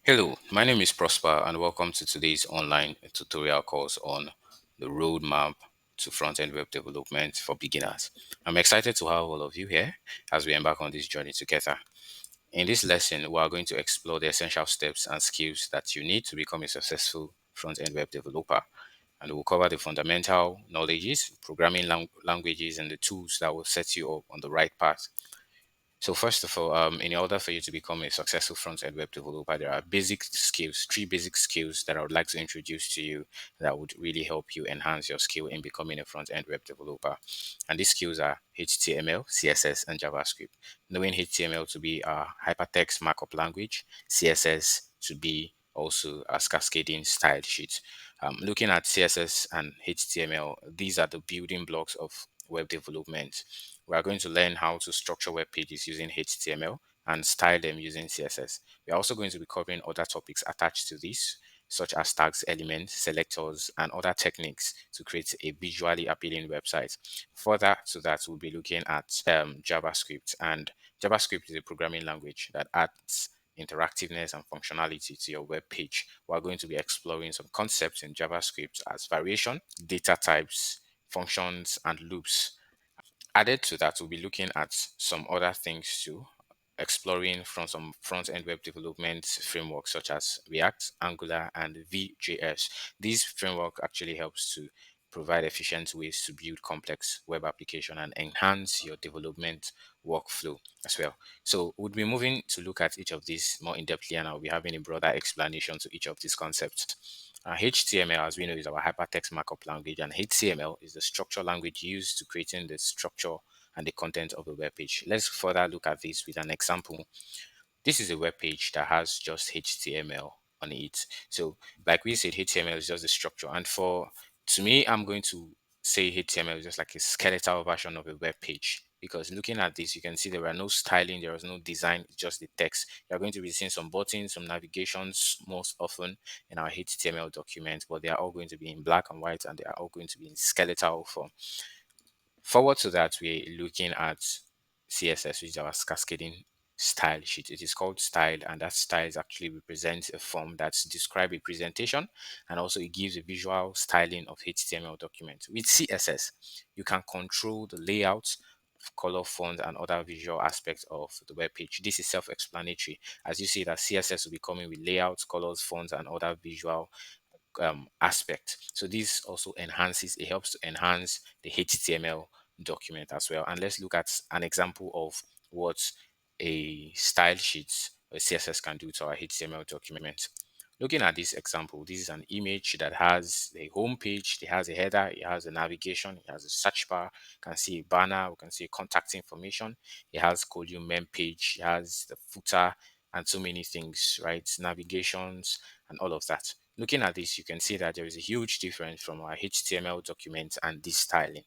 Hello, my name is Prosper and welcome to today's online tutorial course on the roadmap to front-end web development for beginners. I'm excited to have all of you here as we embark on this journey together. In this lesson, we are going to explore the essential steps and skills that you need to become a successful front-end web developer. And we'll cover the fundamental knowledges, programming languages, and the tools that will set you up on the right path. So first of all, in order for you to become a successful front-end web developer, there are basic skills, three basic skills that I would like to introduce to you that would really help you enhance your skill in becoming a front-end web developer. And these skills are HTML, CSS, and JavaScript. Knowing HTML to be a hypertext markup language, CSS to be also as cascading style sheet. Looking at CSS and HTML, these are the building blocks of web development. We are going to learn how to structure web pages using HTML and style them using CSS. We are also going to be covering other topics attached to this, such as tags, elements, selectors, and other techniques to create a visually appealing website. Further to that, we'll be looking at JavaScript. And JavaScript is a programming language that adds interactiveness and functionality to your web page. We're going to be exploring some concepts in JavaScript as variation, data types, functions, and loops. Added to that, we'll be looking at some other things too, exploring from some front-end web development frameworks such as React, Angular, and Vue.js. This framework actually helps to provide efficient ways to build complex web application and enhance your development workflow as well. So we'll be moving to look at each of these more in-depthly, and I'll be having a broader explanation to each of these concepts. HTML, as we know, is our hypertext markup language, and HTML is the structure language used to creating the structure and the content of a web page. Let's further look at this with an example. This is a web page that has just HTML on it. So, like we said, HTML is just the structure. And for to me, I'm going to say HTML is just like a skeletal version of a web page. Because looking at this, you can see there are no styling, there is no design, it's just the text. You're going to be seeing some buttons, some navigations most often in our HTML document, but they are all going to be in black and white and they are all going to be in skeletal form. Forward to that, we're looking at CSS, which is our cascading style sheet. It is called style, and that style actually represents a form that's describe a presentation, and also it gives a visual styling of HTML documents. With CSS, you can control the layout, color, font, and other visual aspects of the web page. This is self-explanatory, as you see that CSS will be coming with layouts, colors, fonts, and other visual aspect. So this also enhances, it helps to enhance the HTML document as well. And let's look at an example of what a style sheet or CSS can do to our HTML document. Looking at this example, this is an image that has a home page, it has a header, it has a navigation, it has a search bar, you can see a banner, we can see contact information, it has column main page, it has the footer, and so many things, right? Navigations and all of that. Looking at this, you can see that there is a huge difference from our HTML document and this styling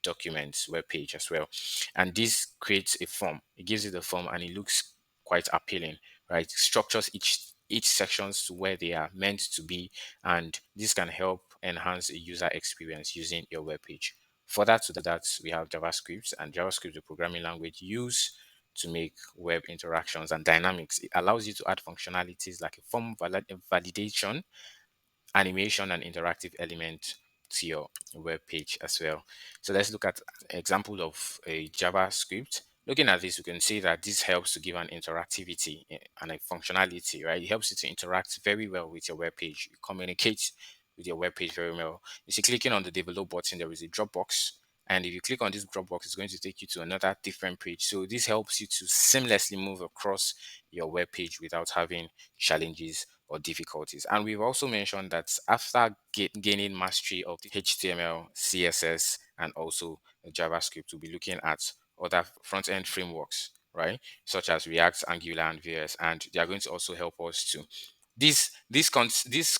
documents web page as well. And this creates a form. It gives it a form and it looks quite appealing, right? Structures each sections to where they are meant to be, and this can help enhance a user experience using your web page. Further to that, we have JavaScript, and JavaScript is a programming language used to make web interactions and dynamics. It allows you to add functionalities like a form validation, animation, and interactive element to your web page as well. So let's look at example of a JavaScript. Looking at this, you can see that this helps to give an interactivity and a functionality, right? It helps you to interact very well with your web page. You communicate with your web page very well. You see, clicking on the develop button, there is a drop box. And if you click on this drop box, it's going to take you to another different page. So this helps you to seamlessly move across your web page without having challenges or difficulties. And we've also mentioned that after gaining mastery of the HTML, CSS, and also JavaScript, we'll be looking at other front end frameworks, right? Such as React, Angular, and VS. And they are going to also help us to this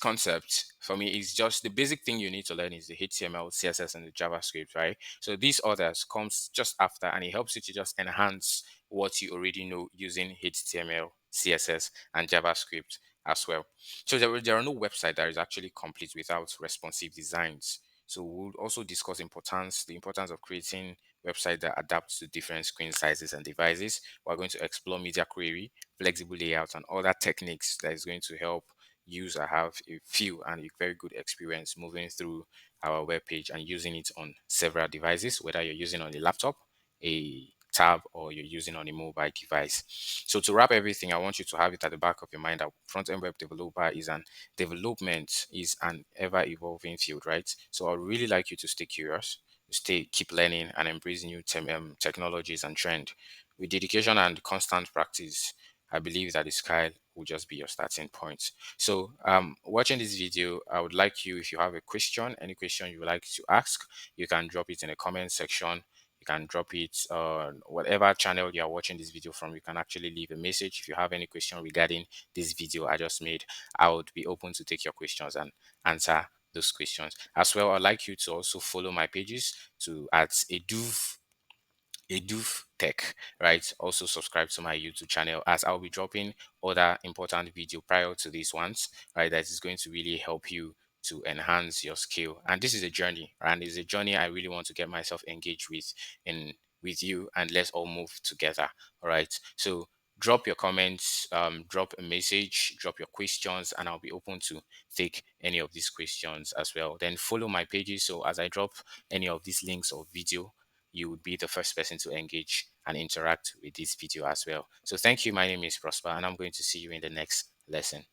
concept for me is just the basic thing you need to learn is the HTML, CSS, and the JavaScript, right? So these others comes just after, and it helps you to just enhance what you already know using HTML, CSS, and JavaScript as well. So there are no website that is actually complete without responsive designs. So we'll also discuss the importance of creating website that adapts to different screen sizes and devices. We're going to explore media query, flexible layouts, and other techniques that is going to help user have a feel and a very good experience moving through our web page and using it on several devices, whether you're using on a laptop, a tab, or you're using on a mobile device. So to wrap everything, I want you to have it at the back of your mind that front-end web developer is an ever-evolving field, right? So I'd really like you to stay curious, keep learning, and embrace new technologies and trend. With dedication and constant practice, I believe that the sky will just be your starting point. So, watching this video, I would like you, if you have a question, any question you would like to ask, you can drop it in the comment section. You can drop it on whatever channel you are watching this video from. You can actually leave a message. If you have any question regarding this video I just made, I would be open to take your questions and answer those questions. As well, I'd like you to also follow my pages to at Eduf Tech, right? Also subscribe to my YouTube channel as I'll be dropping other important video prior to these ones, right? That is going to really help you to enhance your skill. And this is a journey, right? And it's a journey I really want to get myself engaged with you, and let's all move together. All right. So drop your comments, drop a message, drop your questions, and I'll be open to take any of these questions as well. Then follow my pages. So as I drop any of these links or video, you would be the first person to engage and interact with this video as well. So thank you. My name is Prosper, and I'm going to see you in the next lesson.